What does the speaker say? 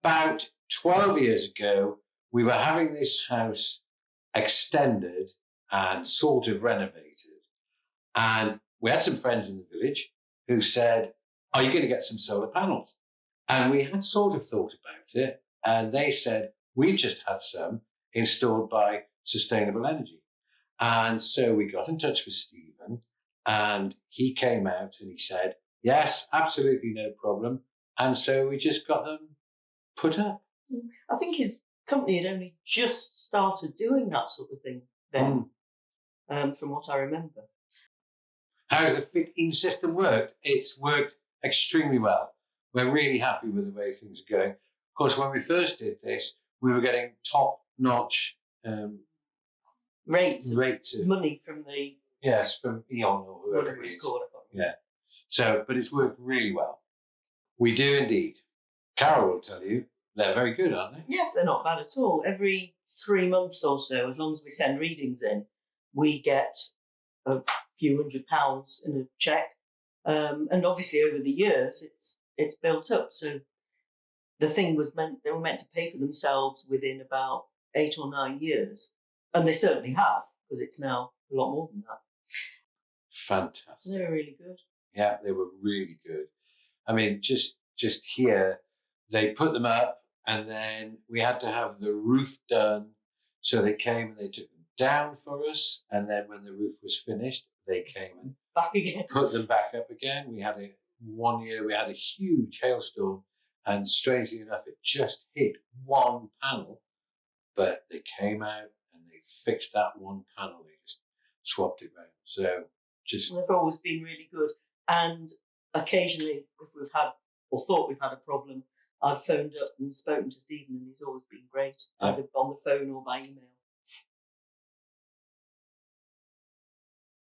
about 12 years ago, we were having this house extended and sort of renovated. And we had some friends in the village who said, are you going to get some solar panels? And we had sort of thought about it. And they said, we've just had some installed by Sustainable Energy. And so we got in touch with Stephen, and he came out and he said, yes, absolutely no problem. And so we just got them put up. I think his company had only just started doing that sort of thing then, from what I remember. How has the fit-in system worked? It's worked extremely well. We're really happy with the way things are going. Of course, when we first did this, we were getting top-notch rates of money from the... Yes, from Eon or whoever it is. Called. Yeah. So, but it's worked really well. We do indeed. Carol will tell you, they're very good, aren't they? Yes, they're not bad at all. Every 3 months or so, as long as we send readings in, we get a few £100 in a cheque. And obviously over the years, it's built up. So the thing they were meant to pay for themselves within about 8 or 9 years. And they certainly have, because it's now a lot more than that. Fantastic. They were really good. Yeah, they were really good. I mean, just here, they put them up, and then we had to have the roof done. So they came and they took them down for us. And then when the roof was finished, they came and back again, put them back up again. We had one year we had a huge hailstorm, and strangely enough, it just hit one panel, but they came out and they fixed that one panel. They just swapped it round. So they've always been really good. And occasionally, if we've had or thought we've had a problem, I've phoned up and spoken to Stephen, and he's always been great, either on the phone or by email.